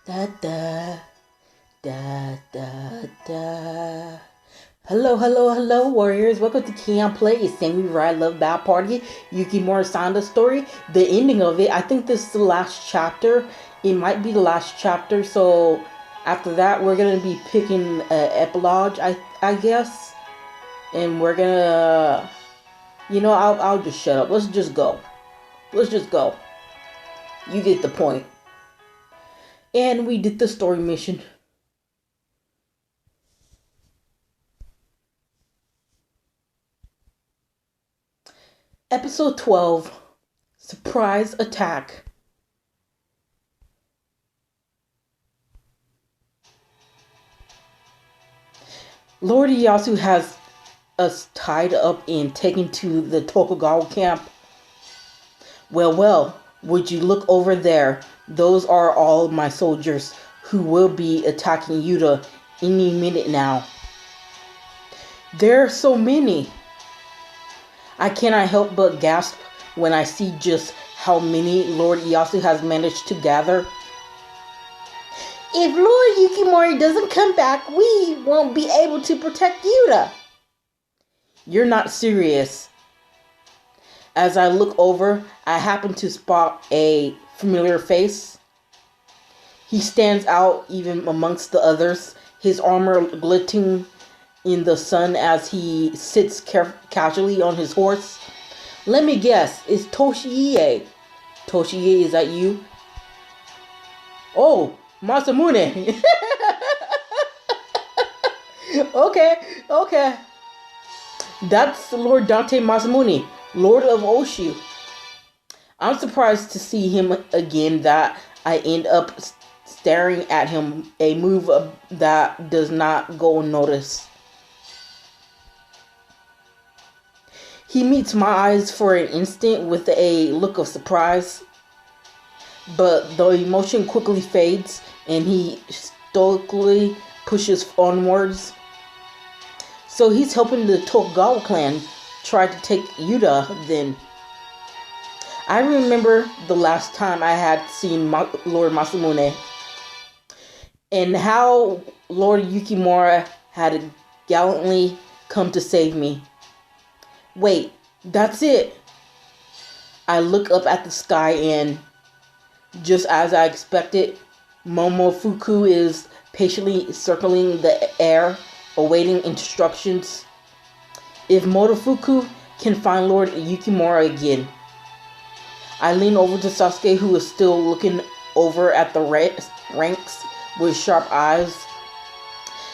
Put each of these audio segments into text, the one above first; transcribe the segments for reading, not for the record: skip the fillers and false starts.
Da da da da da. Hello, warriors. Welcome to Keon Play. It's Sammy Ride Love Bad Party. Yukimura Sanada story. The ending of it. I think this is the last chapter. It might be the last chapter. So after that, we're gonna be picking epilogue. I guess, and we're gonna. I'll just shut up. Let's just go. Let's just go. You get the point. And we did the story mission. Episode 12, Surprise Attack. Lord Ieyasu has us tied up and taken to the Tokugawa camp. Well, would you look over there? Those are all my soldiers who will be attacking Yuta any minute now. There are so many. I cannot help but gasp when I see just how many Lord Ieyasu has managed to gather. If Lord Yukimura doesn't come back, we won't be able to protect Yuta. You're not serious. As I look over, I happen to spot a familiar face. He stands out even amongst the others, his armor glittering in the sun as he sits casually on his horse. Let me guess, it's Toshiie. Toshiie, is that you? Oh, Masamune. Okay. That's Lord Dante Masamune, Lord of Oshu. I'm surprised to see him again, that I end up staring at him, a move that does not go unnoticed. He meets my eyes for an instant with a look of surprise, but the emotion quickly fades and he stoically pushes onwards. So he's helping the Tokugawa clan try to take Yuta then. I remember the last time I had seen Lord Masamune and how Lord Yukimura had gallantly come to save me. Wait, that's it. I look up at the sky and, just as I expected, Momofuku is patiently circling the air, awaiting instructions. If Momofuku can find Lord Yukimura again. I lean over to Sasuke, who is still looking over at the ranks with sharp eyes.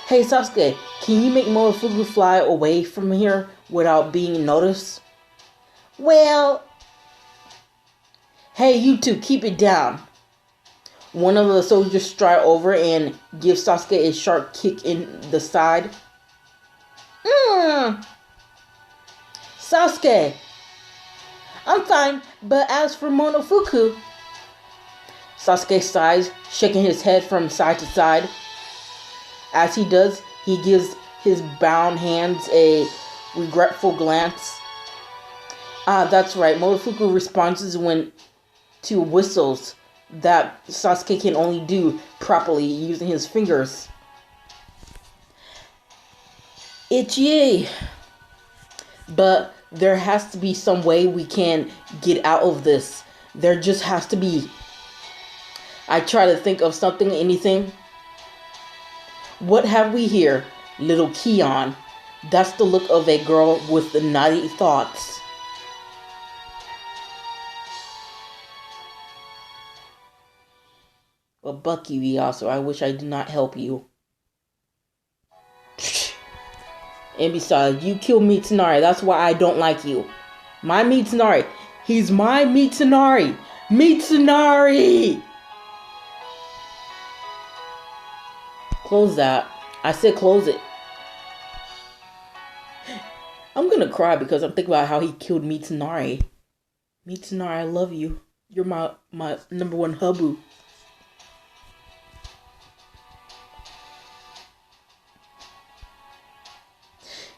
Hey Sasuke, can you make Momofuku fly away from here without being noticed? Well... Hey, you two, keep it down. One of the soldiers stride over and gives Sasuke a sharp kick in the side. Sasuke! I'm fine, but as for Momofuku... Sasuke sighs, shaking his head from side to side. As he does, he gives his bound hands a regretful glance. That's right. Momofuku responds when to whistles that Sasuke can only do properly using his fingers. Itchy. But there has to be some way we can get out of this. There just has to be. I try to think of something, anything. What have we here? Little Keon. That's the look of a girl with the naughty thoughts. Well, buck you, Ieyasu. I wish I did not help you. And besides, you killed Mitsunari. That's why I don't like you. My Mitsunari. He's my Mitsunari. Mitsunari! Close that. I said close it. I'm gonna cry because I'm thinking about how he killed Mitsunari. Mitsunari, I love you. You're my number one hubby.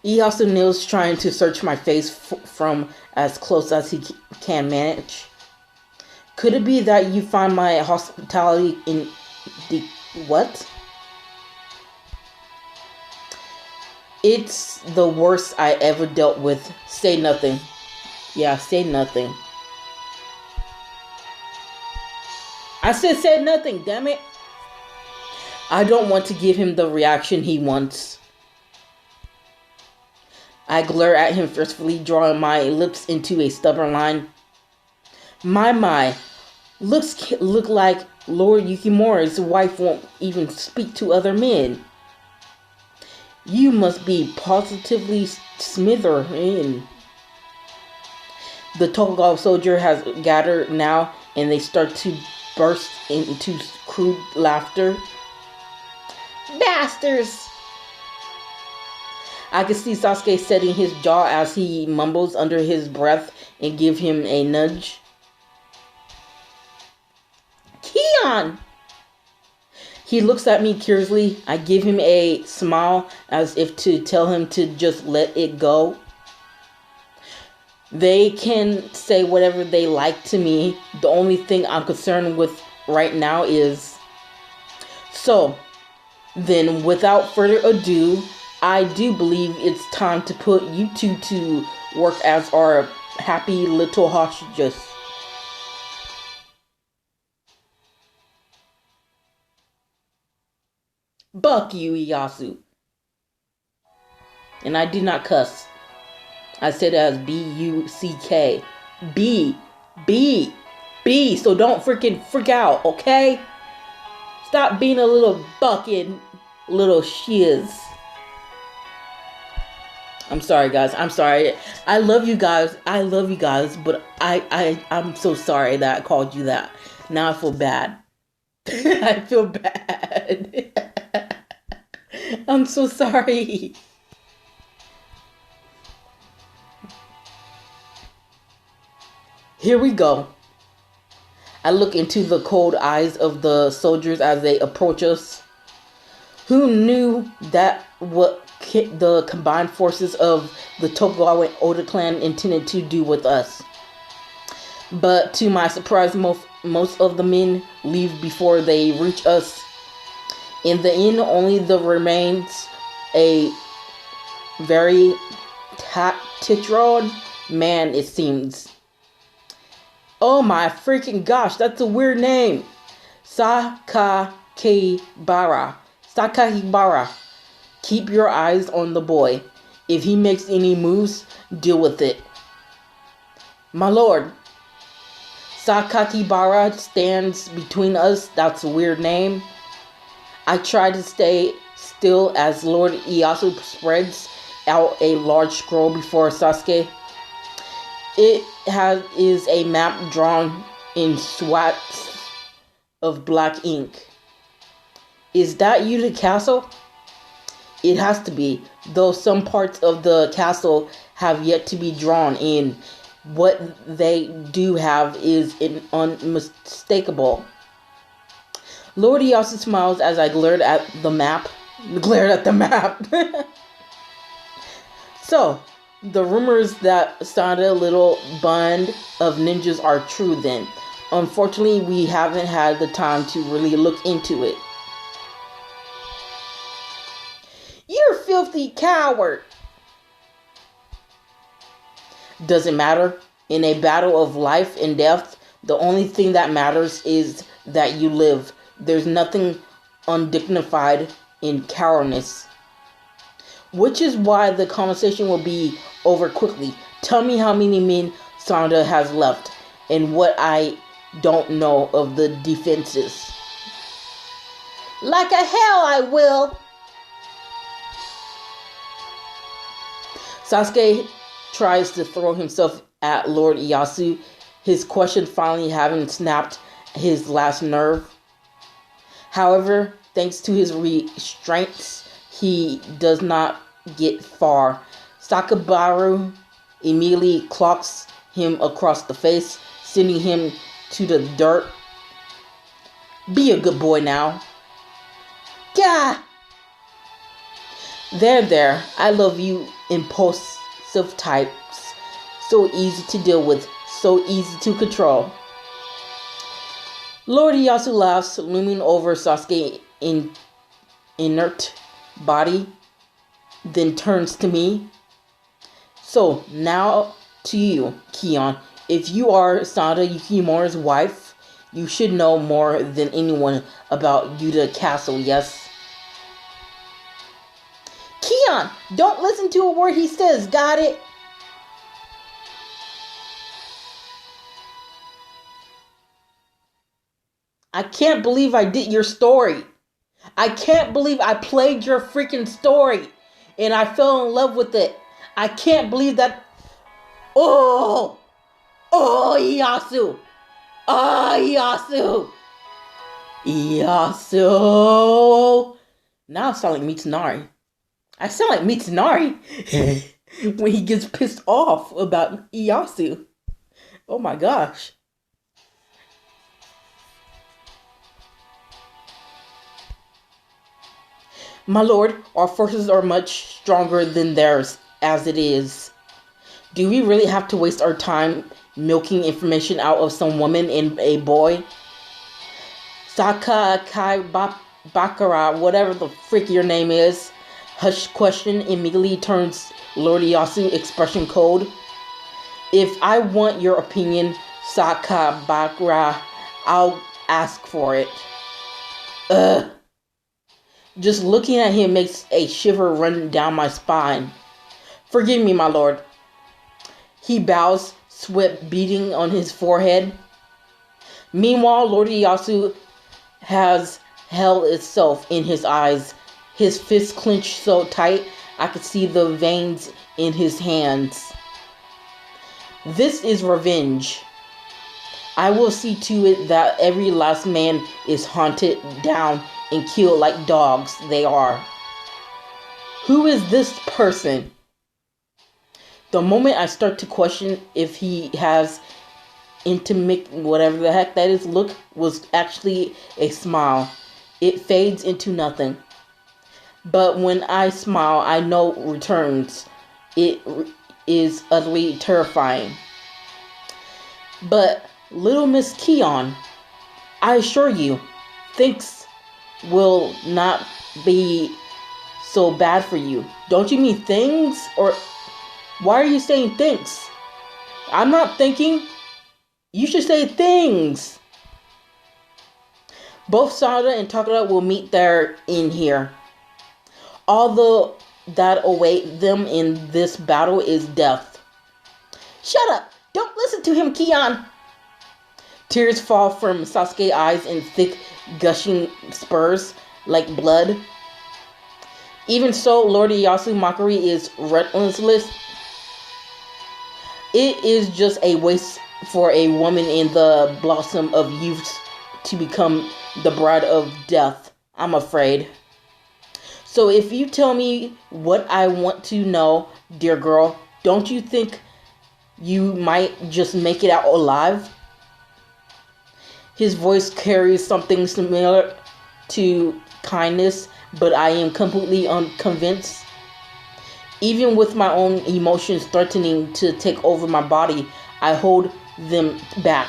Ieyasu kneels, trying to search my face from as close as he can manage. Could it be that you find my hospitality The what? It's the worst I ever dealt with. Say nothing. Yeah, say nothing. I said say nothing, damn it. I don't want to give him the reaction he wants. I glare at him forcefully, drawing my lips into a stubborn line. My. Look like Lord Yukimura's wife won't even speak to other men. You must be positively smithered. The Tokugawa soldier has gathered now, and they start to burst into crude laughter. Bastards! I can see Sasuke setting his jaw as he mumbles under his breath and give him a nudge. Kion! He looks at me curiously. I give him a smile as if to tell him to just let it go. They can say whatever they like to me. The only thing I'm concerned with right now is... So, then without further ado, I do believe it's time to put you two to work as our happy little hostages. Buck you, Ieyasu. And I did not cuss. I said it as B-U-C-K. B. So don't freaking freak out, okay? Stop being a little bucking little shiz. I'm sorry, guys. I'm sorry. I love you guys. But I'm so sorry that I called you that. Now I feel bad. I feel bad. I'm so sorry. Here we go. I look into the cold eyes of the soldiers as they approach us. Who knew that what the combined forces of the Tokugawa and Oda clan intended to do with us? But to my surprise, most of the men leave before they reach us. In the end, only there remains a very titular man, it seems. Oh my freaking gosh, that's a weird name. Sakakibara. Keep your eyes on the boy. If he makes any moves, deal with it. My lord. Sakakibara stands between us. That's a weird name. I try to stay still as Lord Ieyasu spreads out a large scroll before Sasuke. It is a map drawn in swathes of black ink. Is that you, the castle? It has to be, though some parts of the castle have yet to be drawn in. What they do have is unmistakable. Lord Ieyasu smiles as I glared at the map. So, the rumors that Sanada little band of ninjas are true then. Unfortunately, we haven't had the time to really look into it. You're a filthy coward! Doesn't matter. In a battle of life and death, the only thing that matters is that you live. There's nothing undignified in cowardice. Which is why the conversation will be over quickly. Tell me how many men Sanada has left, and what I don't know of the defenses. Like a hell I will! Sasuke tries to throw himself at Lord Ieyasu, his question finally having snapped his last nerve. However, thanks to his restraints, he does not get far. Sakabaru immediately clocks him across the face, sending him to the dirt. Be a good boy now. Gah! There. I love you impulsive types. So easy to deal with, so easy to control. Lord Iyasu laughs, looming over Sasuke's inert body, then turns to me. So, now to you, Kion. If you are Sanada Yukimura's wife, you should know more than anyone about Yuta Castle, yes? Kion, don't listen to a word he says, got it? I can't believe I did your story. I can't believe I played your freaking story and I fell in love with it. I can't believe that. Oh, Iyasu. Iyasu. Now I sound like Mitsunari. I sound like Mitsunari when he gets pissed off about Iyasu. Oh my gosh. My lord, our forces are much stronger than theirs as it is. Do we really have to waste our time milking information out of some woman and a boy? Sakai Bakara, whatever the frick your name is, hushed question immediately turns Lord Iyasu expression cold. If I want your opinion, Sakai Bakara, I'll ask for it. Just looking at him makes a shiver run down my spine. Forgive me, my lord. He bows, sweat beating on his forehead. Meanwhile, Lord Iyasu has hell itself in his eyes. His fists clenched so tight, I could see the veins in his hands. This is revenge. I will see to it that every last man is hunted down and killed like dogs they are. Who is this person? The moment I start to question if he has intimate, whatever the heck that is, look was actually a smile. It fades into nothing. But when I smile, I know returns. It is utterly terrifying. But little Miss Kion, I assure you, things will not be so bad for you. Don't you mean things? Or why are you saying things? I'm not thinking. You should say things. Both Sanada and Takara will meet there in here. Although that await them in this battle is death. Shut up! Don't listen to him, Kion! Tears fall from Sasuke's eyes in thick, gushing spurs like blood. Even so, Lord Iyasu's mockery is relentless. It is just a waste for a woman in the blossom of youth to become the bride of death, I'm afraid. So if you tell me what I want to know, dear girl, don't you think you might just make it out alive? His voice carries something similar to kindness, but I am completely unconvinced. Even with my own emotions threatening to take over my body, I hold them back,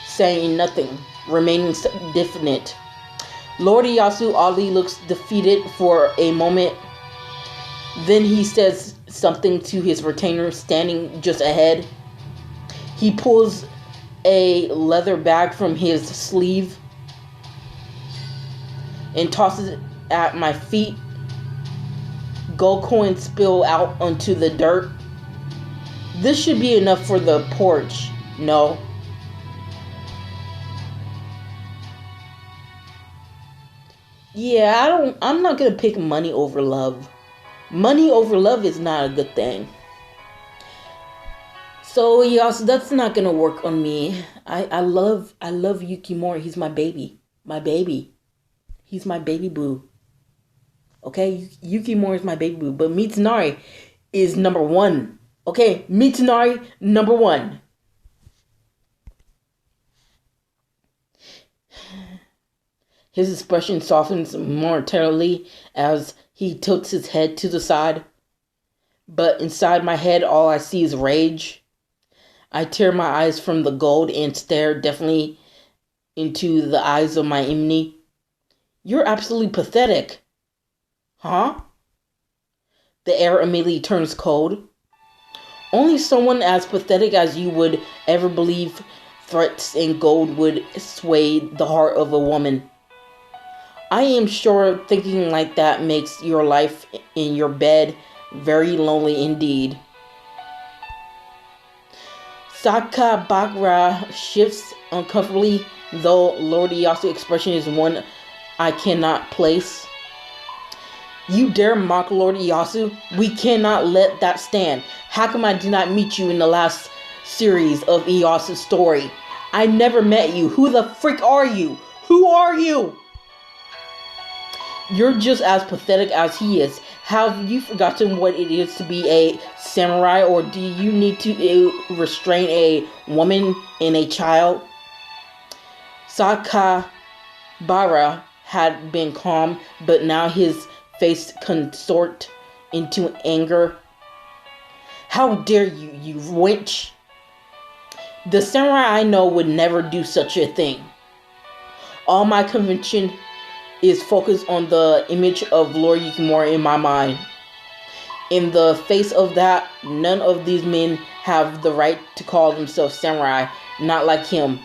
saying nothing, remaining definite. Lord Iyasu oddly looks defeated for a moment. Then he says something to his retainer standing just ahead. He pulls a leather bag from his sleeve and tosses it at my feet. Gold coins spill out onto the dirt. This should be enough for the porch, no? Yeah, I'm not gonna pick money over love. Money over love is not a good thing. So yeah, so that's not gonna work on me. I love Yukimura. He's my baby. My baby. He's my baby boo. Okay? Yukimura is my baby boo. But Mitsunari is number one. Okay? Mitsunari, number one. His expression softens momentarily as he tilts his head to the side. But inside my head, all I see is rage. I tear my eyes from the gold and stare definitely into the eyes of my enemy. You're absolutely pathetic. Huh? The air immediately turns cold. Only someone as pathetic as you would ever believe threats and gold would sway the heart of a woman. I am sure thinking like that makes your life in your bed very lonely indeed. Sakabakura shifts uncomfortably, though Lord Iyasu's expression is one I cannot place. You dare mock Lord Iyasu? We cannot let that stand. How come I did not meet you in the last series of Iyasu's story? I never met you. Who the frick are you? Who are you? You're just as pathetic as he is. Have you forgotten what it is to be a samurai, or do you need to restrain a woman and a child? Sakabara had been calm, but now his face contort into anger. How dare you, you wench! The samurai I know would never do such a thing. All my convention is focused on the image of Lord Yukimura in my mind. In the face of that, none of these men have the right to call themselves samurai, not like him.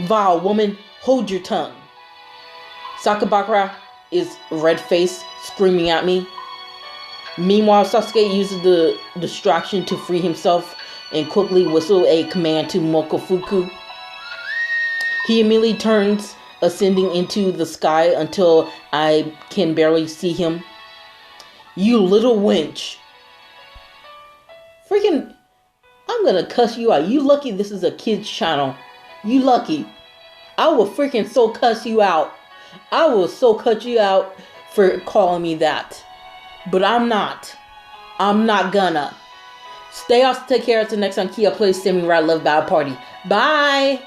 Vile woman, hold your tongue. Sakabakura is red-faced, screaming at me. Meanwhile, Sasuke uses the distraction to free himself and quickly whistle a command to Mokofuku. He immediately turns, ascending into the sky until I can barely see him. You little wench. Freaking, I'm gonna cuss you out. You lucky this is a kid's channel. You lucky. I will freaking so cuss you out. I will so cut you out for calling me that. But I'm not. I'm not gonna. Stay off, take care. Until next time, Kia plays Samurai Love Battle Party. Bye!